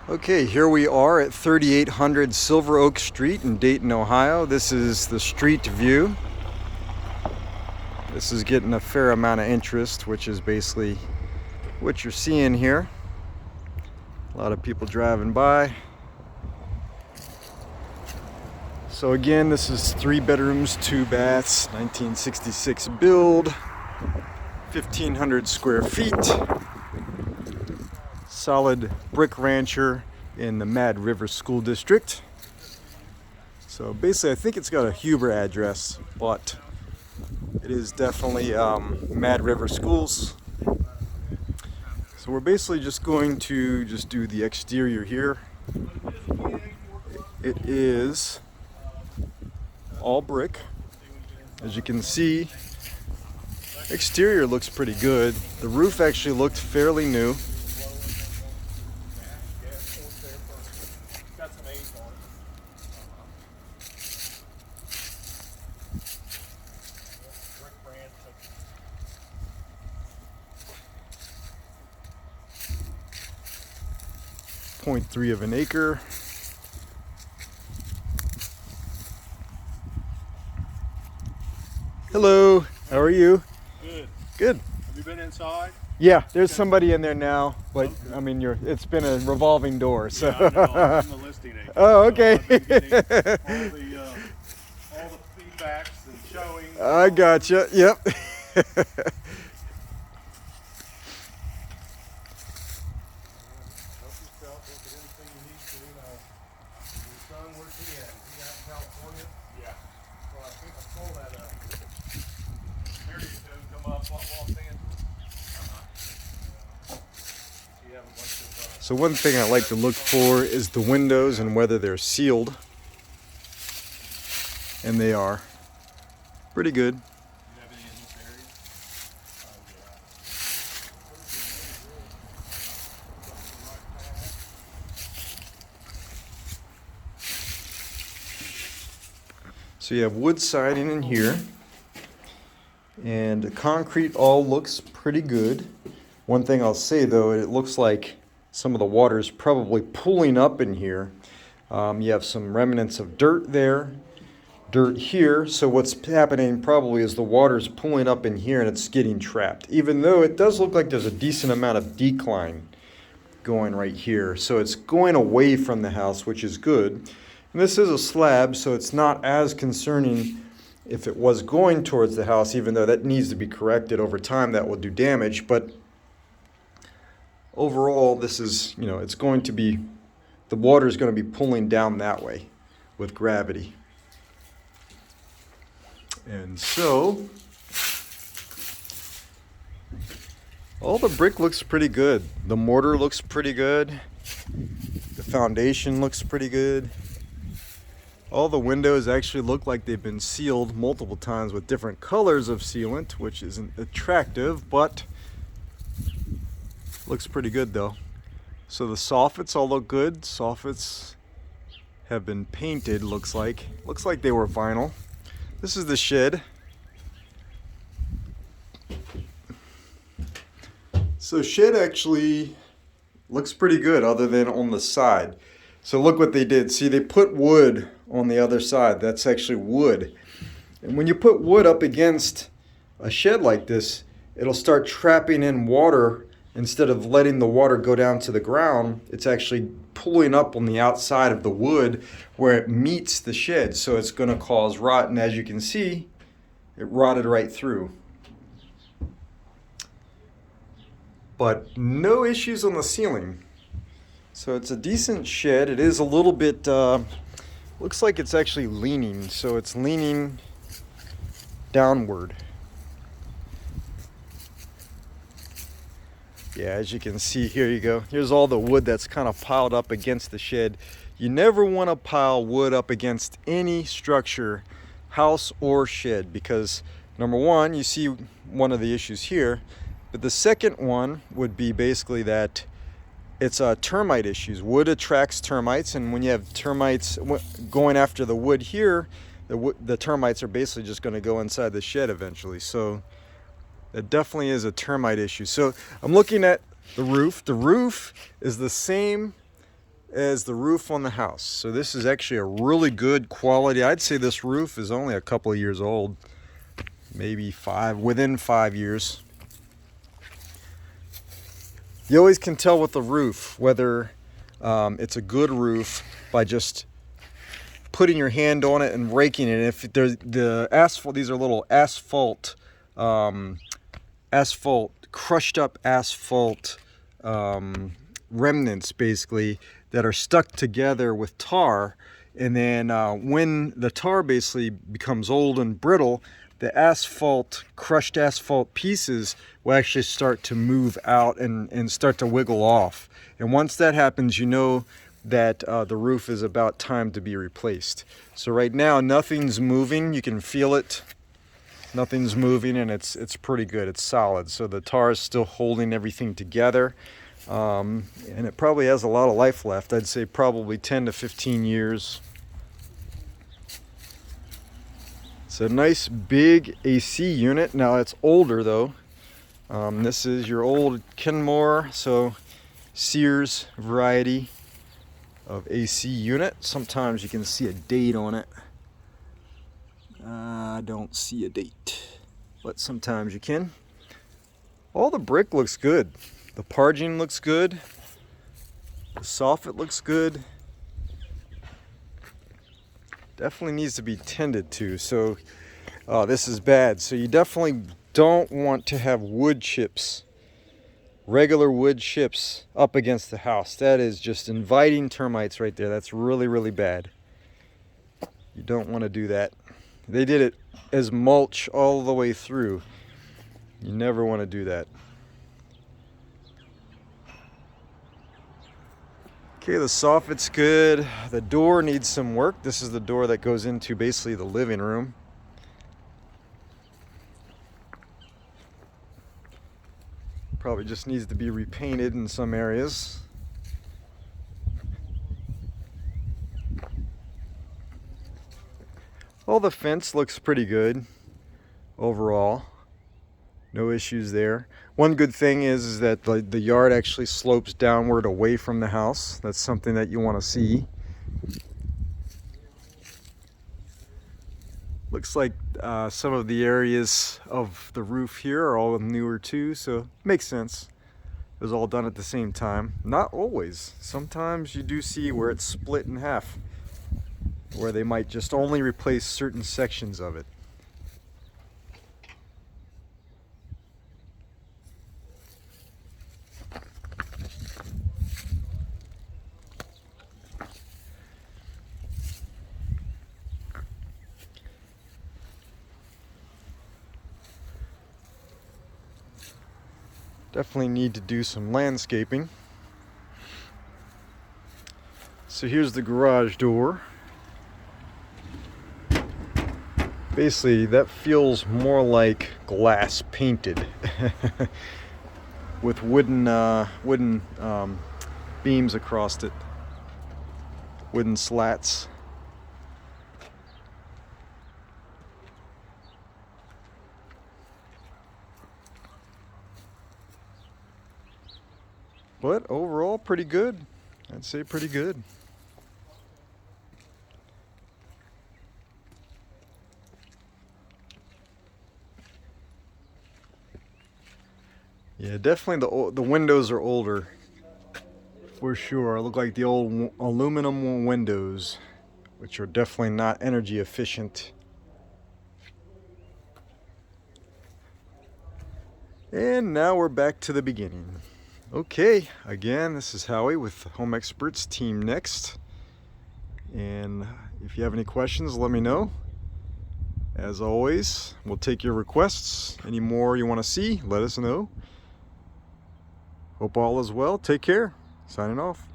Okay, here we are at 3800 Silver Oak Street in Dayton, Ohio. This is the street view. This is getting a fair amount of interest, which is basically what you're seeing here. A lot of people driving by. So again, this is 3 bedrooms, 2 baths, 1966 build, 1,500 square feet. Solid brick rancher in the Mad River School District. So basically, I think it's got a Huber address, but it is definitely Mad River Schools. So we're basically just going to do the exterior here. It is all brick. As you can see, exterior looks pretty good. The roof actually looked fairly new. Got some A's on it. 0.3 of an acre. Hello, how are you? Good. Good. Have you been inside? Yeah, there's somebody in there now, but I mean, it's been a revolving door, so. Yeah, I know. I'm the listing agent. Oh, okay. So I've been getting all the feedbacks and showings. I gotcha. Yep. Help yourself, look at anything you need to, Your son, where's he at? Is he out in California? Yeah. Well, I think I saw that area code come up Los Angeles. You have a bunch of So one thing I like to look for is the windows and whether they're sealed. And they are. Pretty good. you have any in this area? So you have wood siding in here. And the concrete all looks pretty good. One thing I'll say though, it looks like some of the water is probably pooling up in here. You have some remnants of dirt there, dirt here. So what's happening probably is the water's pooling up in here and it's getting trapped. Even though it does look like there's a decent amount of decline going right here. So it's going away from the house, which is good. And this is a slab, so it's not as concerning if it was going towards the house, even though that needs to be corrected over time. That will do damage. But overall, this is, it's going to be, the water is going to be pulling down that way with gravity. And so, all the brick looks pretty good. The mortar looks pretty good. The foundation looks pretty good. All the windows actually look like they've been sealed multiple times with different colors of sealant, which isn't attractive, but looks pretty good though. So the soffits all look good. Soffits have been painted, looks like. Looks like they were vinyl. This is the shed. So shed actually looks pretty good other than on the side. So look what they did. See, they put wood on the other side. That's actually wood. And when you put wood up against a shed like this, it'll start trapping in water. Instead of letting the water go down to the ground, it's actually pulling up on the outside of the wood where it meets the shed. So it's going to cause rot. And as you can see, it rotted right through. But no issues on the ceiling. So it's a decent shed. It is a little bit, looks like it's actually leaning. So it's leaning downward. Yeah, as you can see, here you go. Here's all the wood that's kind of piled up against the shed. You never want to pile wood up against any structure, house or shed, because number one, you see one of the issues here, but the second one would be basically that it's termite issues. Wood attracts termites, and when you have termites going after the wood here, the termites are basically just going to go inside the shed eventually. So that definitely is a termite issue. So I'm looking at the roof. The roof is the same as the roof on the house. So this is actually a really good quality. I'd say this roof is only a couple of years old, maybe within 5 years. You always can tell with the roof whether it's a good roof by just putting your hand on it and raking it. If the asphalt, these are little asphalt, crushed up asphalt remnants basically that are stuck together with tar, and then when the tar basically becomes old and brittle, the crushed asphalt pieces will actually start to move out and start to wiggle off. And once that happens, you know that the roof is about time to be replaced. So right now nothing's moving, you can feel it. Nothing's moving, and it's pretty good. It's solid. So the tar is still holding everything together, and it probably has a lot of life left. I'd say probably 10 to 15 years. It's a nice big AC unit. Now it's older though. This is your old Kenmore, so Sears variety of AC unit. Sometimes you can see a date on it. I don't see a date, but sometimes you can. All the brick looks good. The parging looks good. The soffit looks good. Definitely needs to be tended to. So this is bad. So you definitely don't want to have wood chips, regular wood chips up against the house. That is just inviting termites right there. That's really, really bad. You don't want to do that. They did it as mulch all the way through. You never want to do that. Okay, the soffit's good. The door needs some work. This is the door that goes into basically the living room. Probably just needs to be repainted in some areas. Well, the fence looks pretty good overall. No issues there. One good thing is that the yard actually slopes downward away from the house. That's something that you want to see. Looks like some of the areas of the roof here are all newer too, so makes sense. It was all done at the same time. Not always. Sometimes you do see where it's split in half, where they might just only replace certain sections of it. Definitely need to do some landscaping. So here's the garage door. Basically, that feels more like glass painted with wooden beams across it, wooden slats. But overall, pretty good. I'd say pretty good. Yeah, definitely the windows are older, for sure. Look like the old aluminum windows, which are definitely not energy efficient. And now we're back to the beginning. Okay, again, this is Howie with Home Experts Team Next. And if you have any questions, let me know. As always, we'll take your requests. Any more you want to see, let us know. Hope all is well. Take care. Signing off.